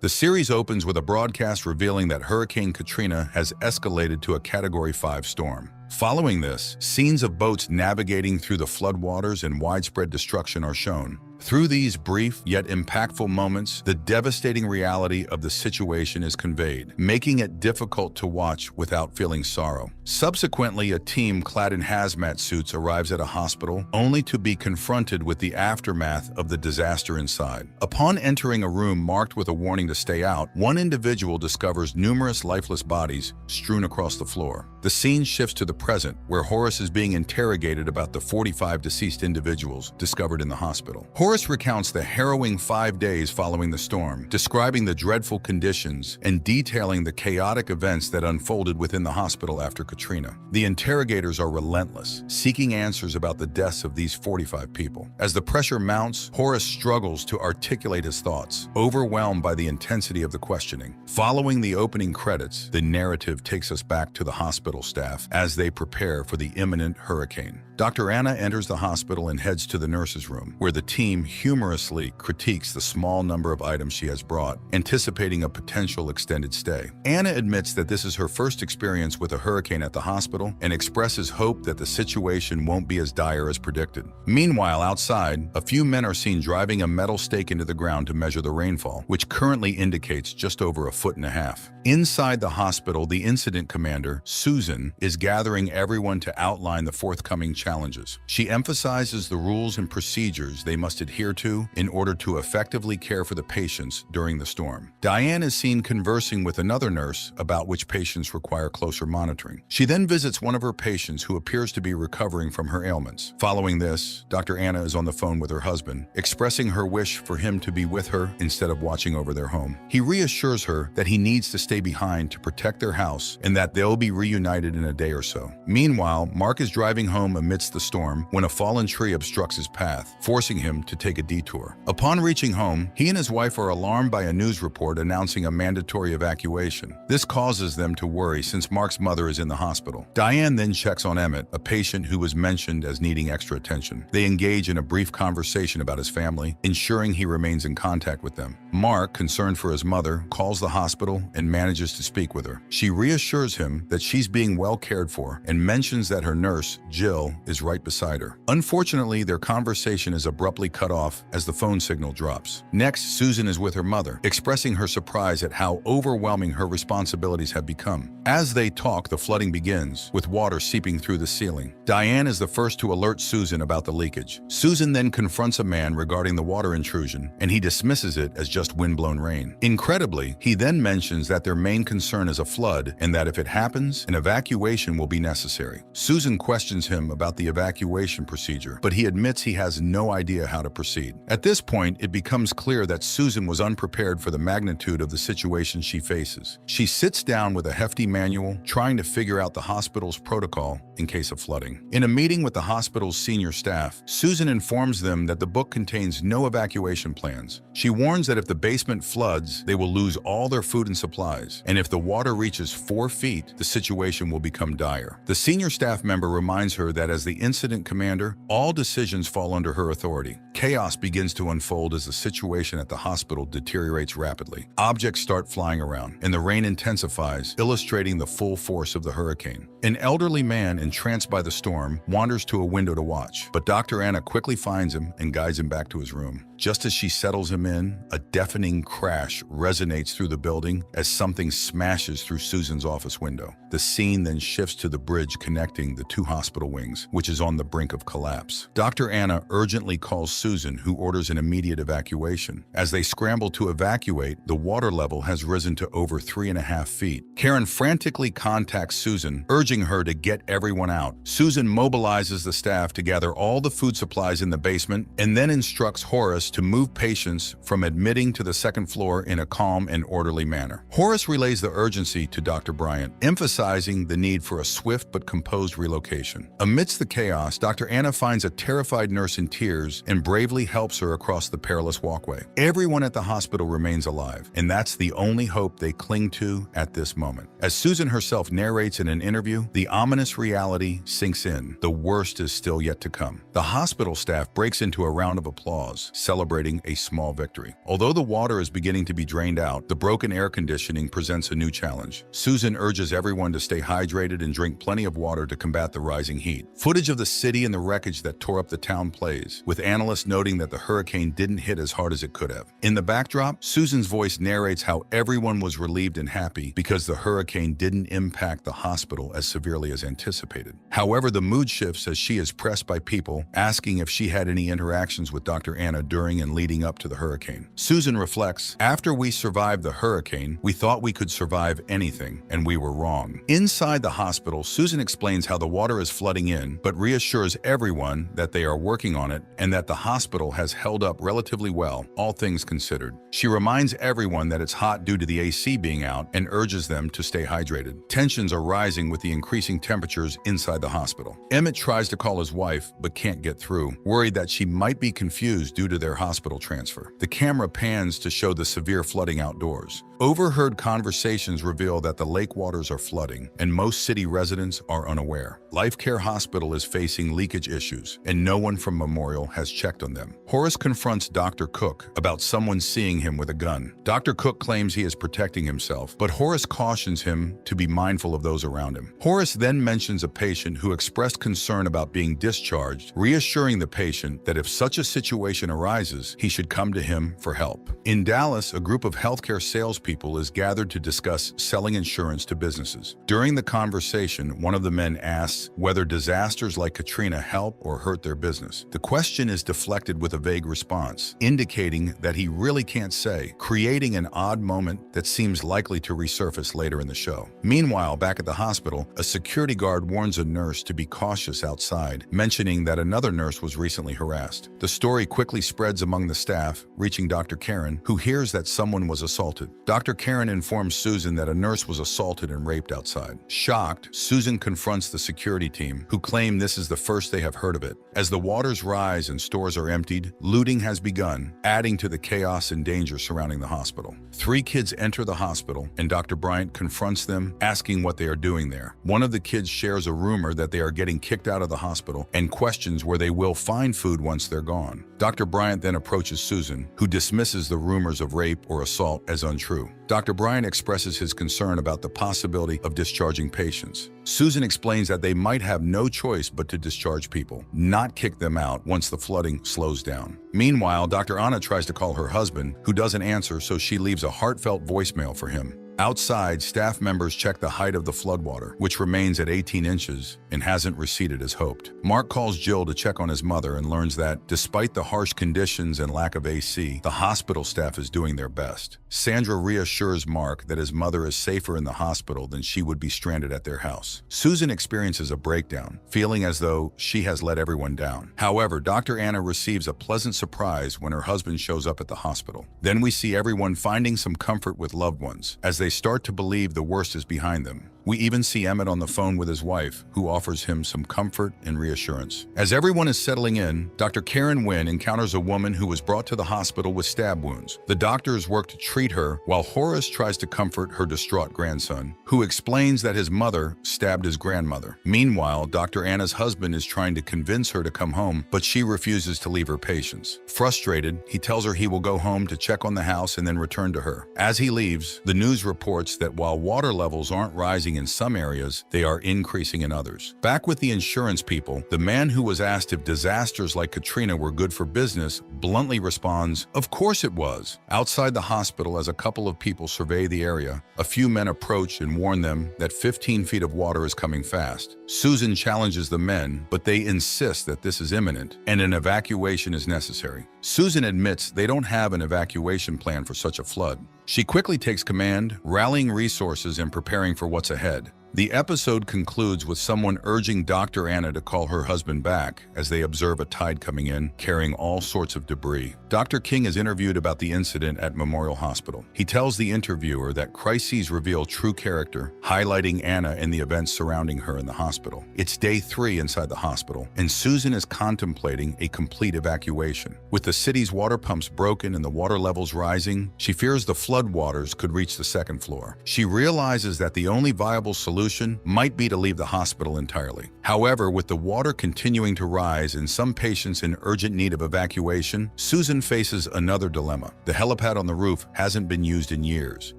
The series opens with a broadcast revealing that Hurricane Katrina has escalated to a Category 5 storm. Following this, scenes of boats navigating through the floodwaters and widespread destruction are shown. Through these brief yet impactful moments, the devastating reality of the situation is conveyed, making it difficult to watch without feeling sorrow. Subsequently, a team clad in hazmat suits arrives at a hospital, only to be confronted with the aftermath of the disaster inside. Upon entering a room marked with a warning to stay out, one individual discovers numerous lifeless bodies strewn across the floor. The scene shifts to the present, where Horace is being interrogated about the 45 deceased individuals discovered in the hospital. Horace recounts the harrowing 5 days following the storm, describing the dreadful conditions and detailing the chaotic events that unfolded within the hospital after Katrina. The interrogators are relentless, seeking answers about the deaths of these 45 people. As the pressure mounts, Horace struggles to articulate his thoughts, overwhelmed by the intensity of the questioning. Following the opening credits, the narrative takes us back to the hospital staff as they prepare for the imminent hurricane. Dr. Anna enters the hospital and heads to the nurse's room, where the team humorously critiques the small number of items she has brought, anticipating a potential extended stay. Anna admits that this is her first experience with a hurricane at the hospital and expresses hope that the situation won't be as dire as predicted. Meanwhile, outside, a few men are seen driving a metal stake into the ground to measure the rainfall, which currently indicates just over 1.5 feet. Inside the hospital, the incident commander, Susan, is gathering everyone to outline the forthcoming challenges. She emphasizes the rules and procedures they must adhere to in order to effectively care for the patients during the storm. Diane is seen conversing with another nurse about which patients require closer monitoring. She then visits one of her patients who appears to be recovering from her ailments. Following this, Dr. Anna is on the phone with her husband, expressing her wish for him to be with her instead of watching over their home. He reassures her that he needs to stay behind to protect their house and that they'll be reunited in a day or so. Meanwhile, Mark is driving home amidst the storm when a fallen tree obstructs his path, forcing him to take a detour. Upon reaching home, he and his wife are alarmed by a news report announcing a mandatory evacuation. This causes them to worry since Mark's mother is in the hospital. Diane then checks on Emmett, a patient who was mentioned as needing extra attention. They engage in a brief conversation about his family, ensuring he remains in contact with them. Mark, concerned for his mother, calls the hospital and manages to speak with her. She reassures him that she's being well cared for and mentions that her nurse, Jill, is right beside her. Unfortunately, their conversation is abruptly cut off as the phone signal drops. Next, Susan is with her mother, expressing her surprise at how overwhelming her responsibilities have become. As they talk, the flooding begins, with water seeping through the ceiling. Diane is the first to alert Susan about the leakage. Susan then confronts a man regarding the water intrusion, and he dismisses it as just windblown rain. Incredibly, he then mentions that their main concern is a flood and that if it happens, an evacuation will be necessary. Susan questions him about the evacuation procedure, but he admits he has no idea how to proceed. At this point, it becomes clear that Susan was unprepared for the magnitude of the situation she faces. She sits down with a hefty manual, trying to figure out the hospital's protocol in case of flooding. In a meeting with the hospital's senior staff, Susan informs them that the book contains no evacuation plans. She warns that if the basement floods, they will lose all their food and supplies, and if the water reaches 4 feet, the situation will become dire. The senior staff member reminds her that as the incident commander, all decisions fall under her authority. Chaos begins to unfold as the situation at the hospital deteriorates rapidly. Objects start flying around, and the rain intensifies, illustrating the full force of the hurricane. An elderly man, entranced by the storm, wanders to a window to watch, but Dr. Anna quickly finds him and guides him back to his room. Just as she settles him in, a deafening crash resonates through the building as something smashes through Susan's office window. The scene then shifts to the bridge connecting the two hospital wings, which is on the brink of collapse. Dr. Anna urgently calls Susan, who orders an immediate evacuation. As they scramble to evacuate, the water level has risen to over 3.5 feet. Karen frantically contacts Susan, urging her to get everyone out. Susan mobilizes the staff to gather all the food supplies in the basement and then instructs Horace to move patients from admitting to the second floor in a calm and orderly manner. Horace relays the urgency to Dr. Bryant, emphasizing the need for a swift but composed relocation. Amidst the chaos, Dr. Anna finds a terrified nurse in tears and bravely helps her across the perilous walkway. Everyone at the hospital remains alive, and that's the only hope they cling to at this moment. As Susan herself narrates in an interview, the ominous reality sinks in. The worst is still yet to come. The hospital staff breaks into a round of applause, celebrating a small victory. Although the water is beginning to be drained out, the broken air conditioning presents a new challenge. Susan urges everyone to stay hydrated and drink plenty of water to combat the rising heat. Footage of the city and the wreckage that tore up the town plays, with analysts noting that the hurricane didn't hit as hard as it could have. In the backdrop, Susan's voice narrates how everyone was relieved and happy because the hurricane didn't impact the hospital as severely as anticipated. However, the mood shifts as she is pressed by people asking if she had any interactions with Dr. Anna during and leading up to the hurricane. Susan reflects, "After we survived the hurricane, we thought we could survive anything, and we were wrong." Inside the hospital, Susan explains how the water is flooding in, but reassures everyone that they are working on it and that the hospital has held up relatively well, all things considered. She reminds everyone that it's hot due to the AC being out and urges them to stay hydrated. Tensions are rising with the increasing temperatures inside the hospital. Emmett tries to call his wife, but can't get through, worried that she might be confused due to their hospital transfer. The camera pans to show the severe flooding outdoors. Overheard conversations reveal that the lake waters are flooding, and most city residents are unaware. Life Care Hospital is facing leakage issues, and no one from Memorial has checked on them. Horace confronts Dr. Cook about someone seeing him with a gun. Dr. Cook claims he is protecting himself, but Horace cautions him to be mindful of those around him. Horace then mentions a patient who expressed concern about being discharged, reassuring the patient that if such a situation arises, he should come to him for help. In Dallas, a group of healthcare salespeople is gathered to discuss selling insurance to businesses. During the conversation, one of the men asks whether disasters like Katrina help or hurt their business. The question is deflected with a vague response, indicating that he really can't say, creating an odd moment that seems likely to resurface later in the show. Meanwhile, back at the hospital, a security guard warns a nurse to be cautious outside, mentioning that another nurse was recently harassed. The story quickly spreads among the staff, reaching Dr. Karen, who hears that someone was assaulted. Dr. Karen informs Susan that a nurse was assaulted and raped outside. Shocked, Susan confronts the security team, who claim this is the first they have heard of it. As the waters rise and stores are emptied, looting has begun, adding to the chaos and danger surrounding the hospital. 3 kids enter the hospital, and Dr. Bryant confronts them, asking what they are doing there. One of the kids shares a rumor that they are getting kicked out of the hospital and questions where they will find food once they're gone. Dr. Bryant then approaches Susan, who dismisses the rumors of rape or assault as untrue. Dr. Bryant expresses his concern about the possibility of discharging patients. Susan explains that they might have no choice but to discharge people, not kick them out once the flooding slows down. Meanwhile, Dr. Anna tries to call her husband, who doesn't answer, so she leaves a heartfelt voicemail for him. Outside, staff members check the height of the floodwater, which remains at 18 inches and hasn't receded as hoped. Mark calls Jill to check on his mother and learns that, despite the harsh conditions and lack of AC, the hospital staff is doing their best. Sandra reassures Mark that his mother is safer in the hospital than she would be stranded at their house. Susan experiences a breakdown, feeling as though she has let everyone down. However, Dr. Anna receives a pleasant surprise when her husband shows up at the hospital. Then we see everyone finding some comfort with loved ones, as they start to believe the worst is behind them. We even see Emmett on the phone with his wife, who offers him some comfort and reassurance. As everyone is settling in, Dr. Karen Wynn encounters a woman who was brought to the hospital with stab wounds. The doctors work to treat her, while Horace tries to comfort her distraught grandson, who explains that his mother stabbed his grandmother. Meanwhile, Dr. Anna's husband is trying to convince her to come home, but she refuses to leave her patients. Frustrated, he tells her he will go home to check on the house and then return to her. As he leaves, the news reports that while water levels aren't rising in some areas, they are increasing in others. Back with the insurance people, the man who was asked if disasters like Katrina were good for business bluntly responds, "Of course it was." Outside the hospital, as a couple of people survey the area, a few men approach and warn them that 15 feet of water is coming fast. Susan challenges the men, but they insist that this is imminent and an evacuation is necessary. Susan admits they don't have an evacuation plan for such a flood. She quickly takes command, rallying resources and preparing for what's ahead. The episode concludes with someone urging Dr. Anna to call her husband back as they observe a tide coming in, carrying all sorts of debris. Dr. King is interviewed about the incident at Memorial Hospital. He tells the interviewer that crises reveal true character, highlighting Anna and the events surrounding her in the hospital. It's day 3 inside the hospital, and Susan is contemplating a complete evacuation. With the city's water pumps broken and the water levels rising, she fears the floodwaters could reach the 2nd floor. She realizes that the only viable solution solution might be to leave the hospital entirely. However, with the water continuing to rise and some patients in urgent need of evacuation, Susan faces another dilemma. The helipad on the roof hasn't been used in years,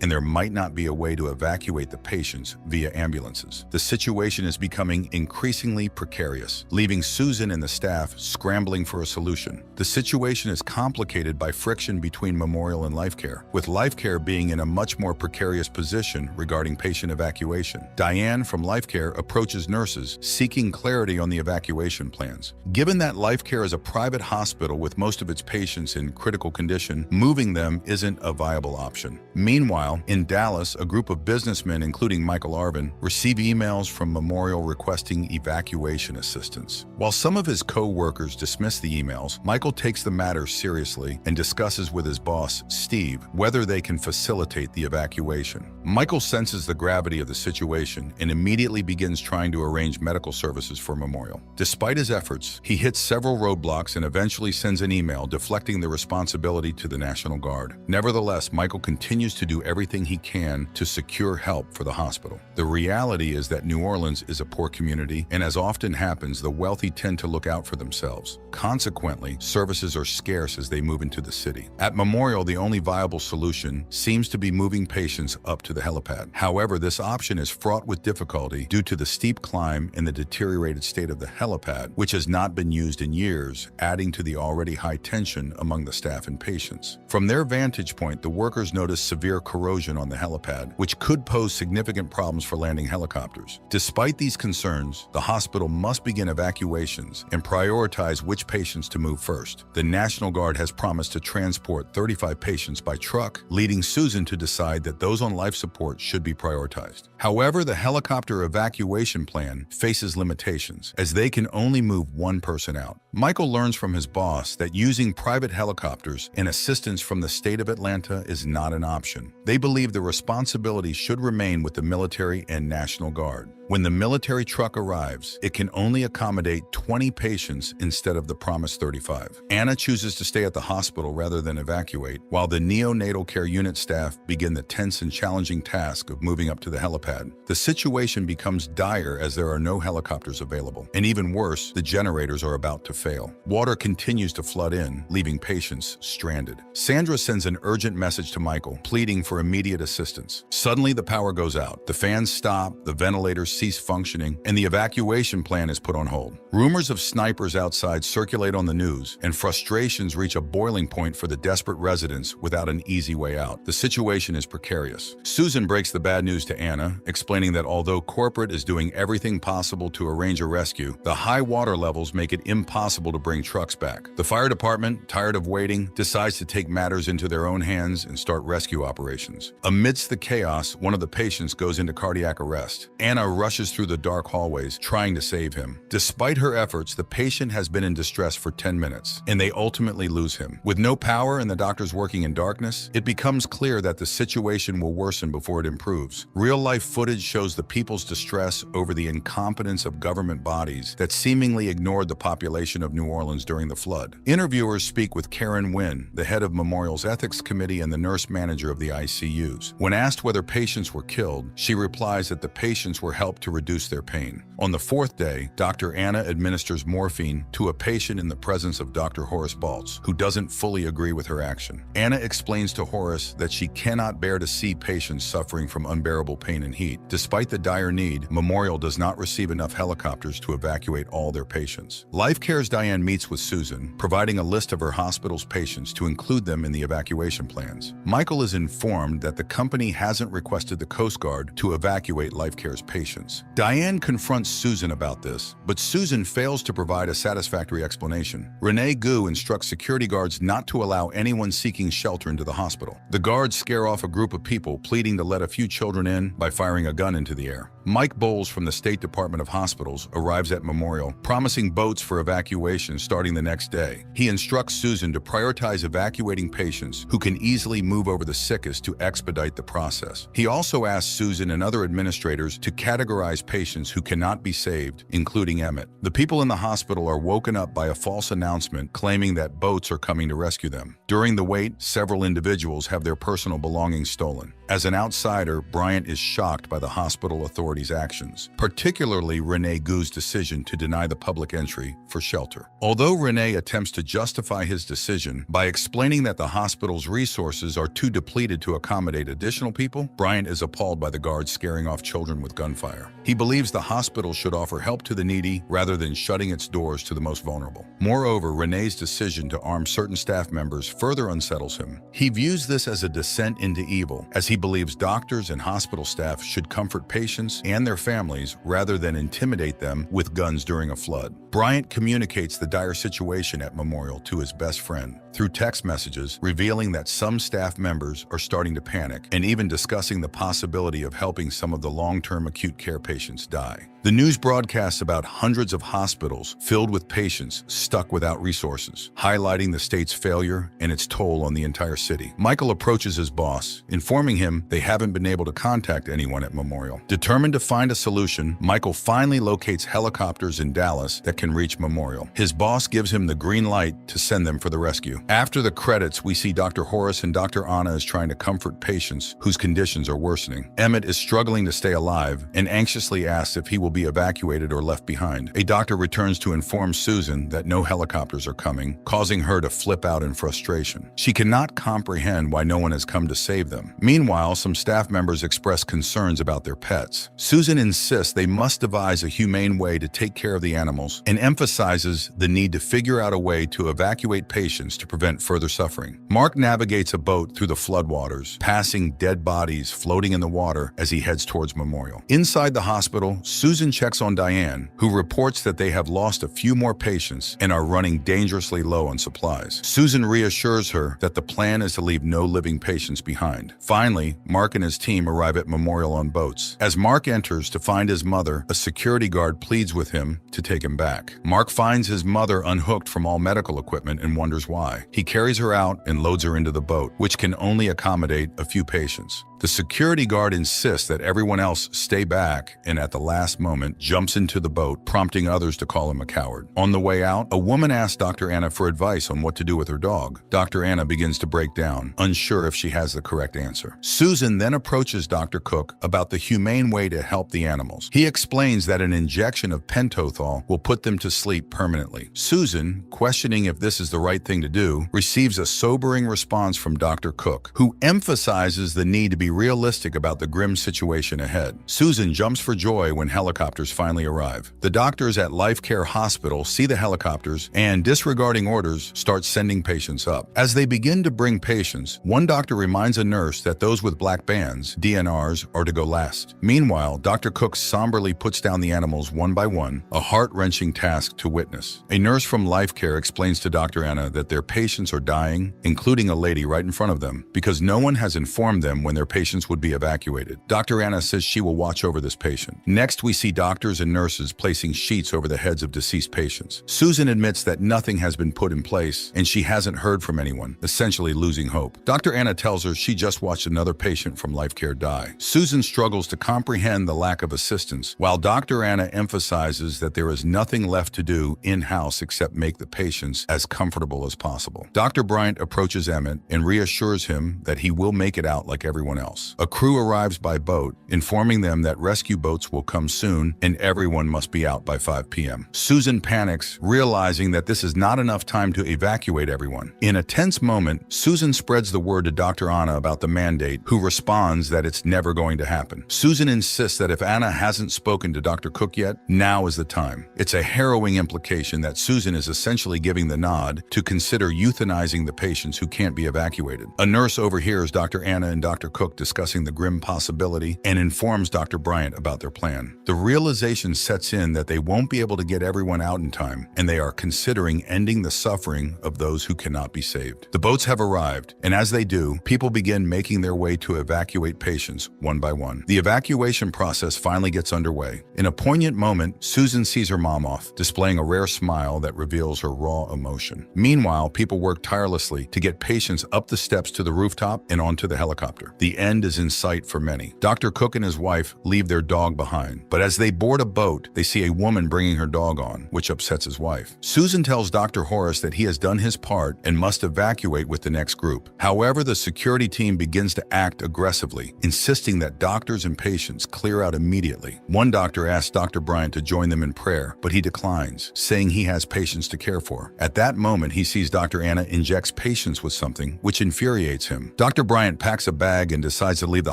and there might not be a way to evacuate the patients via ambulances. The situation is becoming increasingly precarious, leaving Susan and the staff scrambling for a solution. The situation is complicated by friction between Memorial and LifeCare, with LifeCare being in a much more precarious position regarding patient evacuation. Diane from LifeCare approaches nurses, seeking clarity on the evacuation plans. Given that LifeCare is a private hospital with most of its patients in critical condition, moving them isn't a viable option. Meanwhile, in Dallas, a group of businessmen, including Michael Arvin, receive emails from Memorial requesting evacuation assistance. While some of his co-workers dismiss the emails, Michael takes the matter seriously and discusses with his boss, Steve, whether they can facilitate the evacuation. Michael senses the gravity of the situation and immediately begins trying to arrange medical services for Memorial. Despite his efforts, he hits several roadblocks and eventually sends an email deflecting the responsibility to the National Guard. Nevertheless, Michael continues to do everything he can to secure help for the hospital. The reality is that New Orleans is a poor community, and as often happens, the wealthy tend to look out for themselves. Consequently, services are scarce as they move into the city. At Memorial, the only viable solution seems to be moving patients up to the helipad. However, this option is fraught with difficulty due to the steep climb and the deteriorated state of the helipad, which has not been used in years, adding to the already high tension among the staff and patients. From their vantage point, the workers notice severe corrosion on the helipad, which could pose significant problems for landing helicopters. Despite these concerns, the hospital must begin evacuations and prioritize which patients to move first. The National Guard has promised to transport 35 patients by truck, leading Susan to decide that those on life support should be prioritized. However, the helicopter evacuation plan faces limitations, as they can only move one person out. Michael learns from his boss that using private helicopters and assistance from the state of Atlanta is not an option. They believe the responsibility should remain with the military and National Guard. When the military truck arrives, it can only accommodate 20 patients instead of the promised 35. Anna chooses to stay at the hospital rather than evacuate, while the neonatal care unit staff begin the tense and challenging task of moving up to the helipad. The situation becomes dire as there are no helicopters available, and even worse, the generators are about to fail. Water continues to flood in, leaving patients stranded. Sandra sends an urgent message to Michael, pleading for immediate assistance. Suddenly, the power goes out. The fans stop, the ventilators cease functioning, and the evacuation plan is put on hold. Rumors of snipers outside circulate on the news, and frustrations reach a boiling point for the desperate residents without an easy way out. The situation is precarious. Susan breaks the bad news to Anna, explaining that although corporate is doing everything possible to arrange a rescue, the high water levels make it impossible to bring trucks back. The fire department, tired of waiting, decides to take matters into their own hands and start rescue operations. Amidst the chaos, one of the patients goes into cardiac arrest. Anna rushes through the dark hallways, trying to save him. Despite her efforts, the patient has been in distress for 10 minutes, and they ultimately lose him. With no power and the doctors working in darkness, it becomes clear that the situation will worsen before it improves. Real-life footage shows the people's distress over the incompetence of government bodies that seemingly ignored the population of New Orleans during the flood. Interviewers speak with Karen Wynn, the head of Memorial's ethics committee and the nurse manager of the ICUs. When asked whether patients were killed, she replies that the patients were helped to reduce their pain. On the fourth day, Dr. Anna administers morphine to a patient in the presence of Dr. Horace Baltz, who doesn't fully agree with her action. Anna explains to Horace that she cannot bear to see patients suffering from unbearable pain and heat. Despite the dire need, Memorial does not receive enough helicopters to evacuate all their patients. LifeCare's Diane meets with Susan, providing a list of her hospital's patients to include them in the evacuation plans. Michael is informed that the company hasn't requested the Coast Guard to evacuate LifeCare's patients. Diane confronts Susan about this, but Susan fails to provide a satisfactory explanation. Renee Gu instructs security guards not to allow anyone seeking shelter into the hospital. The guards scare off a group of people, pleading to let a few children in by firing a gun into the air. Mike Bowles from the State Department of Hospitals arrives at Memorial, promising boats for evacuation starting the next day. He instructs Susan to prioritize evacuating patients who can easily move over the sickest to expedite the process. He also asks Susan and other administrators to categorize patients who cannot be saved, including Emmett. The people in the hospital are woken up by a false announcement claiming that boats are coming to rescue them. During the wait, several individuals have their personal belongings stolen. As an outsider, Bryant is shocked by the hospital authorities' authorities' actions, particularly Rene Gou's decision to deny the public entry for shelter. Although Rene attempts to justify his decision by explaining that the hospital's resources are too depleted to accommodate additional people, Bryant is appalled by the guards scaring off children with gunfire. He believes the hospital should offer help to the needy rather than shutting its doors to the most vulnerable. Moreover, Rene's decision to arm certain staff members further unsettles him. He views this as a descent into evil, as he believes doctors and hospital staff should comfort patients and their families rather than intimidate them with guns during a flood. Bryant communicates the dire situation at Memorial to his best friend through text messages, revealing that some staff members are starting to panic and even discussing the possibility of helping some of the long-term acute care patients die. The news broadcasts about hundreds of hospitals filled with patients stuck without resources, highlighting the state's failure and its toll on the entire city. Michael approaches his boss, informing him they haven't been able to contact anyone at Memorial. Determined to find a solution, Michael finally locates helicopters in Dallas that can reach Memorial. His boss gives him the green light to send them for the rescue. After the credits, we see Dr. Horace and Dr. Anna is trying to comfort patients whose conditions are worsening. Emmett is struggling to stay alive and anxiously asks if he will be evacuated or left behind. A doctor returns to inform Susan that no helicopters are coming, causing her to flip out in frustration. She cannot comprehend why no one has come to save them. Meanwhile, some staff members express concerns about their pets. Susan insists they must devise a humane way to take care of the animals and emphasizes the need to figure out a way to evacuate patients to prevent further suffering. Mark navigates a boat through the floodwaters, passing dead bodies floating in the water as he heads towards Memorial. Inside the hospital, Susan checks on Diane, who reports that they have lost a few more patients and are running dangerously low on supplies. Susan reassures her that the plan is to leave no living patients behind. Finally, Mark and his team arrive at Memorial on boats. As Mark enters to find his mother, a security guard pleads with him to take him back. Mark finds his mother unhooked from all medical equipment and wonders why. He carries her out and loads her into the boat, which can only accommodate a few patients. The security guard insists that everyone else stay back and at the last moment jumps into the boat, prompting others to call him a coward. On the way out, a woman asks Dr. Anna for advice on what to do with her dog. Dr. Anna begins to break down, unsure if she has the correct answer. Susan then approaches Dr. Cook about the humane way to help the animals. He explains that an injection of pentothal will put them to sleep permanently. Susan, questioning if this is the right thing to do, receives a sobering response from Dr. Cook, who emphasizes the need to be realistic about the grim situation ahead. Susan jumps for joy when helicopters finally arrive. The doctors at Life Care Hospital see the helicopters and, disregarding orders, start sending patients up. As they begin to bring patients, one doctor reminds a nurse that those with black bands, DNRs, are to go last. Meanwhile, Dr. Cook somberly puts down the animals one by one, a heart-wrenching task to witness. A nurse from Life Care explains to Dr. Anna that their patients are dying, including a lady right in front of them, because no one has informed them when their patients would be evacuated. Dr. Anna says she will watch over this patient. Next, we see doctors and nurses placing sheets over the heads of deceased patients. Susan admits that nothing has been put in place and she hasn't heard from anyone, essentially losing hope. Dr. Anna tells her she just watched another patient from Life Care die. Susan struggles to comprehend the lack of assistance, while Dr. Anna emphasizes that there is nothing left to do in-house except make the patients as comfortable as possible. Dr. Bryant approaches Emmett and reassures him that he will make it out like everyone else. A crew arrives by boat, informing them that rescue boats will come soon and everyone must be out by 5 p.m. Susan panics, realizing that this is not enough time to evacuate everyone. In a tense moment, Susan spreads the word to Dr. Anna about the mandate, who responds that it's never going to happen. Susan insists that if Anna hasn't spoken to Dr. Cook yet, now is the time. It's a harrowing implication that Susan is essentially giving the nod to consider euthanizing the patients who can't be evacuated. A nurse overhears Dr. Anna and Dr. Cook discussing the grim possibility and informs Dr. Bryant about their plan. The realization sets in that they won't be able to get everyone out in time, and they are considering ending the suffering of those who cannot be saved. The boats have arrived, and as they do, people begin making their way to evacuate patients one by one. The evacuation process finally gets underway. In a poignant moment, Susan sees her mom off, displaying a rare smile that reveals her raw emotion. Meanwhile, people work tirelessly to get patients up the steps to the rooftop and onto the helicopter. The end is in sight for many. Dr. Cook and his wife leave their dog behind, but as they board a boat, they see a woman bringing her dog on, which upsets his wife. Susan tells Dr. Horace that he has done his part and must evacuate with the next group. However, the security team begins to act aggressively, insisting that doctors and patients clear out immediately. One doctor asks Dr. Bryant to join them in prayer, but he declines, saying he has patients to care for. At that moment, he sees Dr. Anna injects patients with something, which infuriates him. Dr. Bryant packs a bag and decides to leave the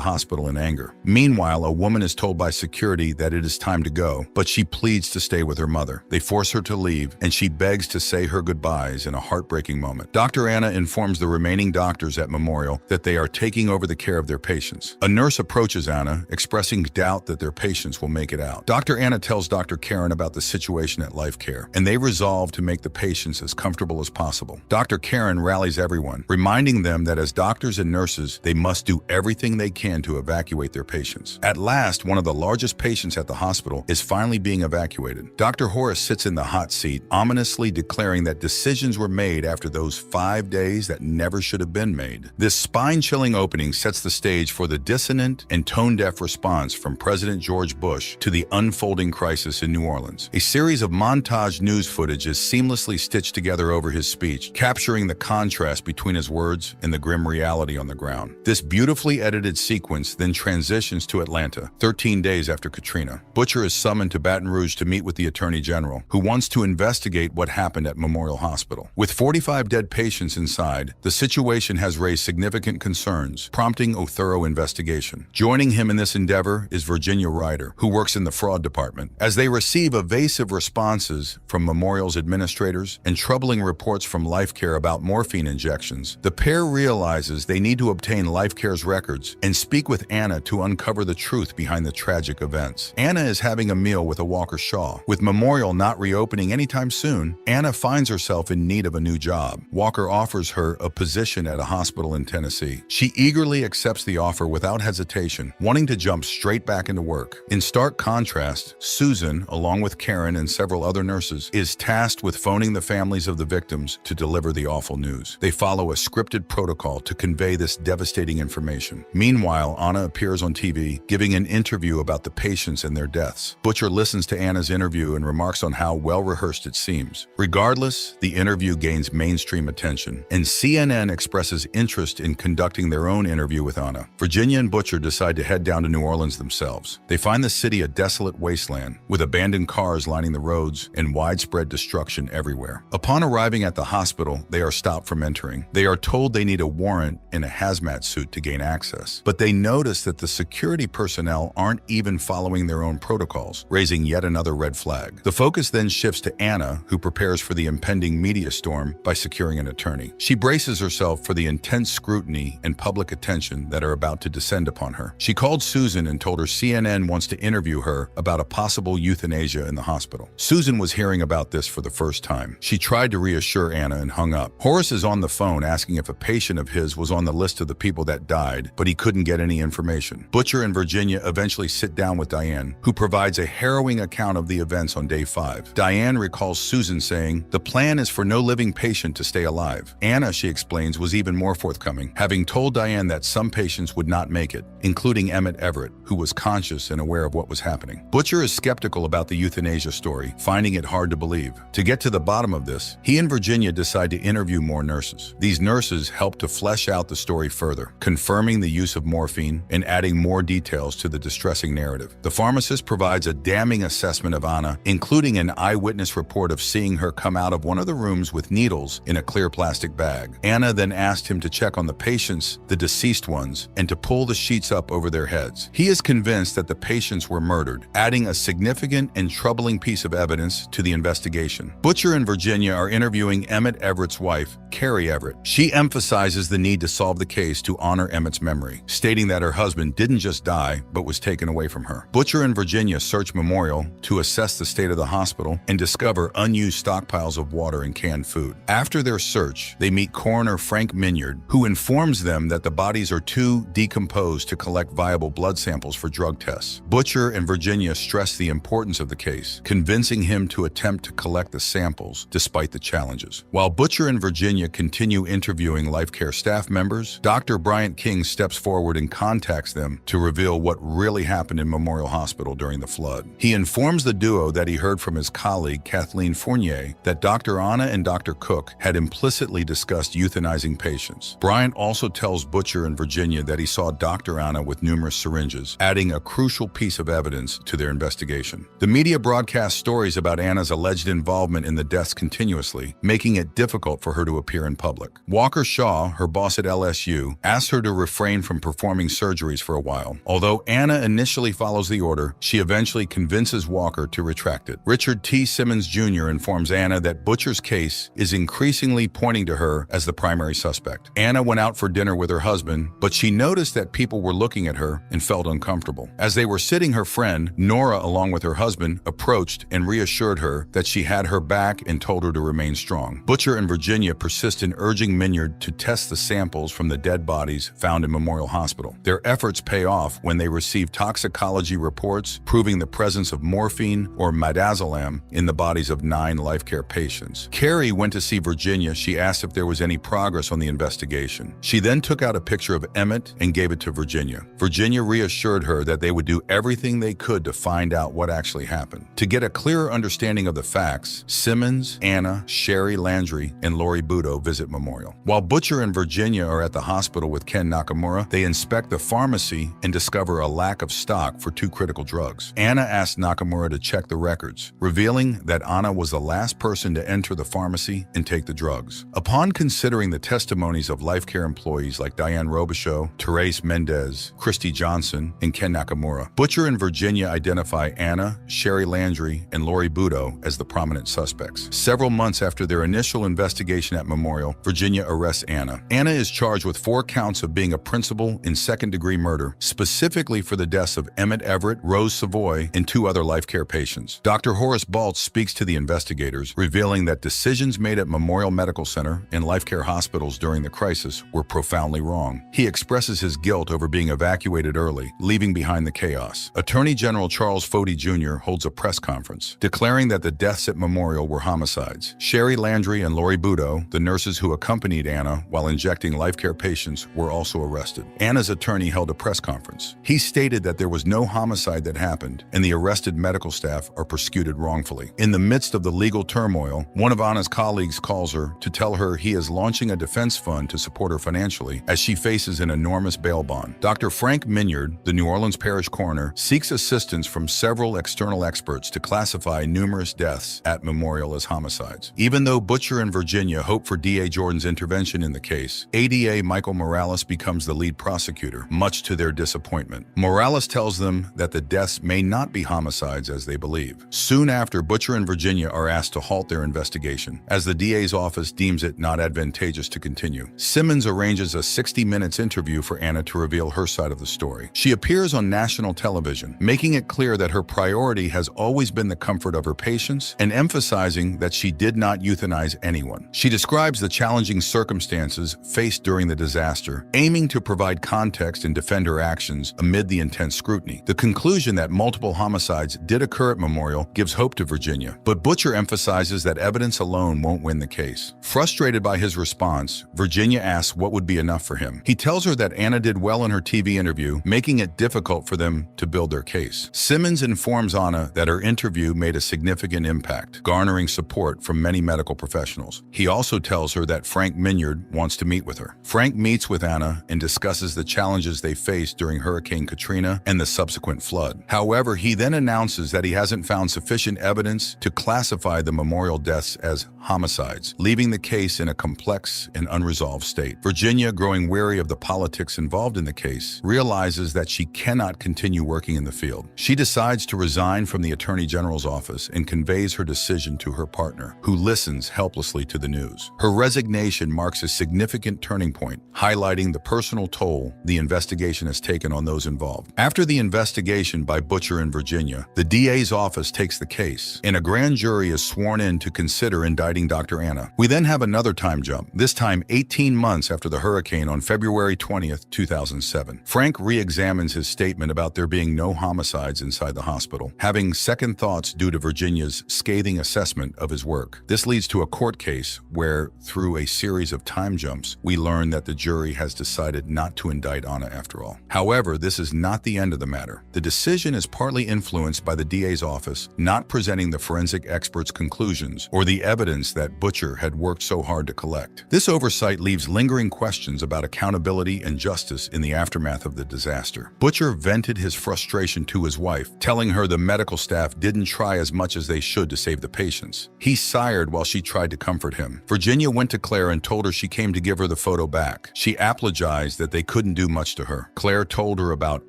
hospital in anger. Meanwhile, a woman is told by security that it is time to go, but she pleads to stay with her mother. They force her to leave, and she begs to say her goodbyes in a heartbreaking moment. Dr. Anna informs the remaining doctors at Memorial that they are taking over the care of their patients. A nurse approaches Anna, expressing doubt that their patients will make it out. Dr. Anna tells Dr. Karen about the situation at Life Care, and they resolve to make the patients as comfortable as possible. Dr. Karen rallies everyone, reminding them that as doctors and nurses, they must do everything they can to evacuate their patients. At last, one of the largest patients at the hospital is finally being evacuated. Dr. Horace sits in the hot seat, ominously declaring that decisions were made after those 5 days that never should have been made. This spine-chilling opening sets the stage for the dissonant and tone-deaf response from President George Bush to the unfolding crisis in New Orleans. A series of montage news footage is seamlessly stitched together over his speech, capturing the contrast between his words and the grim reality on the ground. This beautifully edited sequence then transitions to Atlanta, 13 days after Katrina. Butcher is summoned to Baton Rouge to meet with the Attorney General, who wants to investigate what happened at Memorial Hospital. With 45 dead patients inside, the situation has raised significant concerns, prompting a thorough investigation. Joining him in this endeavor is Virginia Ryder, who works in the fraud department. As they receive evasive responses from Memorial's administrators and troubling reports from Life Care about morphine injections, the pair realizes they need to obtain Life Care's records and speak with Anna to uncover the truth behind the tragic events. Anna is having a meal with a Walker Shaw. With Memorial not reopening anytime soon, Anna finds herself in need of a new job. Walker offers her a position at a hospital in Tennessee. She eagerly accepts the offer without hesitation, wanting to jump straight back into work. In stark contrast, Susan, along with Karen and several other nurses, is tasked with phoning the families of the victims to deliver the awful news. They follow a scripted protocol to convey this devastating information. Meanwhile, Anna appears on TV, giving an interview about the patients and their deaths. Butcher listens to Anna's interview and remarks on how well-rehearsed it seems. Regardless, the interview gains mainstream attention, and CNN expresses interest in conducting their own interview with Anna. Virginia and Butcher decide to head down to New Orleans themselves. They find the city a desolate wasteland, with abandoned cars lining the roads and widespread destruction everywhere. Upon arriving at the hospital, they are stopped from entering. They are told they need a warrant and a hazmat suit to gain access, but they notice that the security personnel aren't even following their own protocols, raising yet another red flag. The focus then shifts to Anna, who prepares for the impending media storm by securing an attorney. She braces herself for the intense scrutiny and public attention that are about to descend upon her. She called Susan and told her CNN wants to interview her about a possible euthanasia in the hospital. Susan was hearing about this for the first time. She tried to reassure Anna and hung up. Horace is on the phone asking if a patient of his was on the list of the people that died, but he couldn't get any information. Butcher and Virginia eventually sit down with Diane, who provides a harrowing account of the events on day 5. Diane recalls Susan saying, "The plan is for no living patient to stay alive." Anna, she explains, was even more forthcoming, having told Diane that some patients would not make it, including Emmett Everett, who was conscious and aware of what was happening. Butcher is skeptical about the euthanasia story, finding it hard to believe. To get to the bottom of this, he and Virginia decide to interview more nurses. These nurses help to flesh out the story further, confirming the use of morphine and adding more details to the distressing narrative. The pharmacist provides a damning assessment of Anna, including an eyewitness report of seeing her come out of one of the rooms with needles in a clear plastic bag. Anna then asked him to check on the patients, the deceased ones, and to pull the sheets up over their heads. He is convinced that the patients were murdered, adding a significant and troubling piece of evidence to the investigation. Butcher and Virginia are interviewing Emmett Everett's wife, Carrie Everett. She emphasizes the need to solve the case to honor Emmett's memory, stating that her husband didn't just die, but was taken away from her. Butcher and Virginia search Memorial to assess the state of the hospital and discover unused stockpiles of water and canned food. After their search, they meet coroner Frank Minyard, who informs them that the bodies are too decomposed to collect viable blood samples for drug tests. Butcher and Virginia stress the importance of the case, convincing him to attempt to collect the samples despite the challenges. While Butcher and Virginia continue interviewing Life Care staff members, Dr. Bryant King steps steps forward and contacts them to reveal what really happened in Memorial Hospital during the flood. He informs the duo that he heard from his colleague Kathleen Fournier that Dr. Anna and Dr. Cook had implicitly discussed euthanizing patients. Bryant also tells Butcher and Virginia that he saw Dr. Anna with numerous syringes, adding a crucial piece of evidence to their investigation. The media broadcast stories about Anna's alleged involvement in the deaths continuously, making it difficult for her to appear in public. Walker Shaw, her boss at LSU, asked her to refrain from performing surgeries for a while. Although Anna initially follows the order, she eventually convinces Walker to retract it. Richard T. Simmons Jr. informs Anna that Butcher's case is increasingly pointing to her as the primary suspect. Anna went out for dinner with her husband, but she noticed that people were looking at her and felt uncomfortable. As they were sitting, her friend, Nora, along with her husband, approached and reassured her that she had her back and told her to remain strong. Butcher and Virginia persist in urging Minyard to test the samples from the dead bodies found in Memorial Hospital. Their efforts pay off when they receive toxicology reports proving the presence of morphine or midazolam in the bodies of 9 life care patients. Carrie went to see Virginia. She asked if there was any progress on the investigation. She then took out a picture of Emmett and gave it to Virginia. Virginia reassured her that they would do everything they could to find out what actually happened. To get a clearer understanding of the facts, Simmons, Anna, Sherry Landry, and Lori Budo visit Memorial. While Butcher and Virginia are at the hospital with Ken Nakamura, they inspect the pharmacy and discover a lack of stock for 2 critical drugs. Anna asked Nakamura to check the records, revealing that Anna was the last person to enter the pharmacy and take the drugs. Upon considering the testimonies of life care employees like Diane Robichaud, Therese Mendez, Christy Johnson, and Ken Nakamura, Butcher and Virginia identify Anna, Sherry Landry, and Lori Budo as the prominent suspects. Several months after their initial investigation at Memorial, Virginia arrests Anna. Anna is charged with 4 counts of being a principal in second-degree murder, specifically for the deaths of Emmett Everett, Rose Savoy, and 2 other life care patients. Dr. Horace Baltz speaks to the investigators, revealing that decisions made at Memorial Medical Center and life care hospitals during the crisis were profoundly wrong. He expresses his guilt over being evacuated early, leaving behind the chaos. Attorney General Charles Foti Jr. holds a press conference, declaring that the deaths at Memorial were homicides. Sherry Landry and Lori Budo, the nurses who accompanied Anna while injecting life care patients, were also arrested. Anna's attorney held a press conference. He stated that there was no homicide that happened, and the arrested medical staff are persecuted wrongfully. In the midst of the legal turmoil, one of Anna's colleagues calls her to tell her he is launching a defense fund to support her financially as she faces an enormous bail bond. Dr. Frank Minyard, the New Orleans parish coroner, seeks assistance from several external experts to classify numerous deaths at Memorial as homicides. Even though Butcher and Virginia hope for DA Jordan's intervention in the case, ADA Michael Morales becomes the lead prosecutor, much to their disappointment. Morales tells them that the deaths may not be homicides as they believe. Soon after, Butcher and Virginia are asked to halt their investigation, as the DA's office deems it not advantageous to continue. Simmons arranges a 60 minutes interview for Anna to reveal her side of the story. She appears on national television, making it clear that her priority has always been the comfort of her patients and emphasizing that she did not euthanize anyone. She describes the challenging circumstances faced during the disaster, aiming to provide context and defend her actions amid the intense scrutiny. The conclusion that multiple homicides did occur at Memorial gives hope to Virginia, but Butcher emphasizes that evidence alone won't win the case. Frustrated by his response, Virginia asks what would be enough for him. He tells her that Anna did well in her TV interview, making it difficult for them to build their case. Simmons informs Anna that her interview made a significant impact, garnering support from many medical professionals. He also tells her that Frank Minyard wants to meet with her. Frank meets with Anna and discusses the challenges they faced during Hurricane Katrina and the subsequent flood. However, he then announces that he hasn't found sufficient evidence to classify the Memorial deaths as homicides, leaving the case in a complex and unresolved state. Virginia, growing weary of the politics involved in the case, realizes that she cannot continue working in the field. She decides to resign from the Attorney General's office and conveys her decision to her partner, who listens helplessly to the news. Her resignation marks a significant turning point, highlighting the personal toll the investigation has taken on those involved. After the investigation by Butcher and Virginia, the DA's office takes the case, and a grand jury is sworn in to consider indicting indicting Dr. Anna. We then have another time jump, this time 18 months after the hurricane on February 20th, 2007. Frank re-examines his statement about there being no homicides inside the hospital, having second thoughts due to Virginia's scathing assessment of his work. This leads to a court case where, through a series of time jumps, we learn that the jury has decided not to indict Anna after all. However, this is not the end of the matter. The decision is partly influenced by the DA's office not presenting the forensic experts' conclusions or the evidence that Butcher had worked so hard to collect. This oversight leaves lingering questions about accountability and justice in the aftermath of the disaster. Butcher vented his frustration to his wife, telling her the medical staff didn't try as much as they should to save the patients. He sighed while she tried to comfort him. Virginia went to Claire and told her she came to give her the photo back. She apologized that they couldn't do much to her. Claire told her about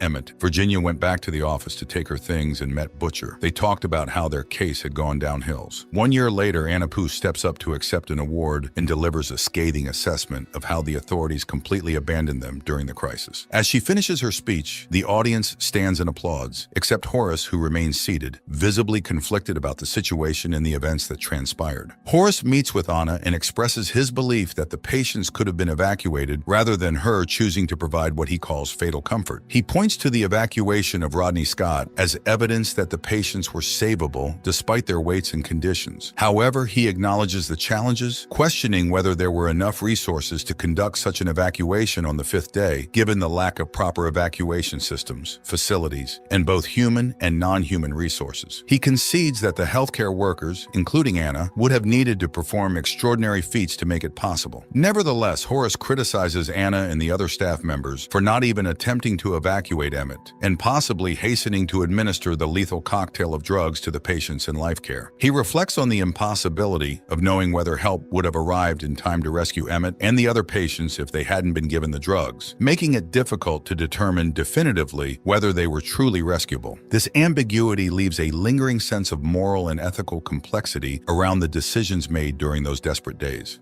Emmett. Virginia went back to the office to take her things and met Butcher. They talked about how their case had gone down hills. 1 year later, Anna Pooh steps up to accept an award and delivers a scathing assessment of how the authorities completely abandoned them during the crisis. As she finishes her speech, the audience stands and applauds, except Horace, who remains seated, visibly conflicted about the situation and the events that transpired. Horace meets with Anna and expresses his belief that the patients could have been evacuated rather than her choosing to provide what he calls fatal comfort. He points to the evacuation of Rodney Scott as evidence that the patients were savable despite their weights and conditions. However, he acknowledges the challenges, questioning whether there were enough resources to conduct such an evacuation on the 5th day, given the lack of proper evacuation systems, facilities, and both human and non-human resources. He concedes that the healthcare workers, including Anna, would have needed to perform extraordinary feats to make it possible. Nevertheless, Horace criticizes Anna and the other staff members for not even attempting to evacuate Emmett, and possibly hastening to administer the lethal cocktail of drugs to the patients in life care. He reflects on the impossibility of knowing whether help would have arrived in time to rescue Emmett and the other patients if they hadn't been given the drugs, making it difficult to determine definitively whether they were truly rescuable. This ambiguity leaves a lingering sense of moral and ethical complexity around the decisions made during those desperate days.